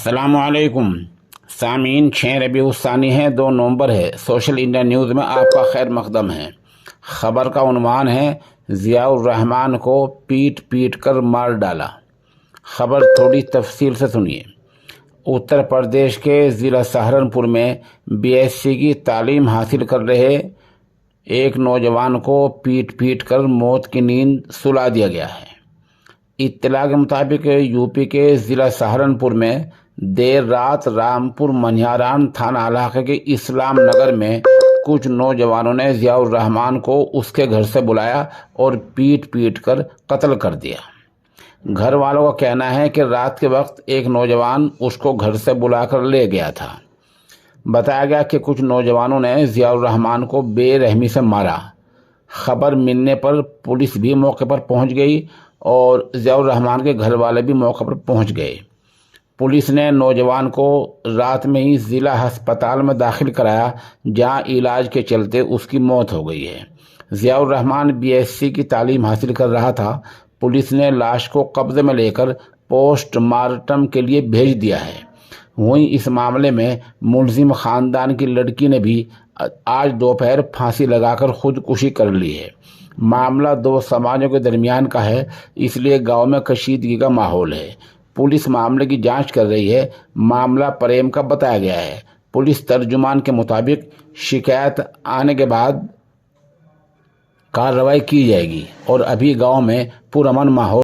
अस्सलाम वालेकुम सामीन। 6 रबीउ सानी है, 2 नवंबर है। सोशल इंडिया न्यूज़ में आपका खैर मकदम है। खबर का उन्वान है, ज़ियाउर रहमान को पीट पीट कर मार डाला। खबर थोड़ी तफसील से सुनिए। उत्तर प्रदेश के ज़िला सहारनपुर में बीएससी की तालीम हासिल कर रहे एक नौजवान को पीट पीट कर मौत की नींद सुला दिया गया है। इत्तला के मुताबिक यूपी के ज़िला सहारनपुर में देर रात रामपुर मनिहारान थाना इलाके के इस्लाम नगर में कुछ नौजवानों ने ज़ियाउर रहमान को उसके घर से बुलाया और पीट पीट कर कत्ल कर दिया। घर वालों का कहना है कि रात के वक्त एक नौजवान उसको घर से बुलाकर ले गया था। बताया गया कि कुछ नौजवानों ने ज़ियाउर रहमान को बेरहमी से मारा। खबर मिलने पर पुलिस भी मौके पर पहुंच गई और ज़ियाउर रहमान के घर वाले भी मौके पर पहुंच गए। पुलिस ने नौजवान को रात में ही ज़िला अस्पताल में दाखिल कराया, जहां इलाज के चलते उसकी मौत हो गई है। ज़ियाउर रहमान बीएससी की तालीम हासिल कर रहा था। पुलिस ने लाश को कब्जे में लेकर पोस्टमार्टम के लिए भेज दिया है। वहीं इस मामले में मुलजिम खानदान की लड़की ने भी आज दोपहर फांसी लगाकर खुदकुशी कर ली है। मामला 2 समाजों के दरमियान का है, इसलिए गांव में कशीदगी का माहौल है। पुलिस मामले की जांच कर रही है। मामला प्रेम का बताया गया है। पुलिस तर्जुमान के मुताबिक शिकायत आने के बाद कार्रवाई की जाएगी और अभी गांव में पुरअमन माहौल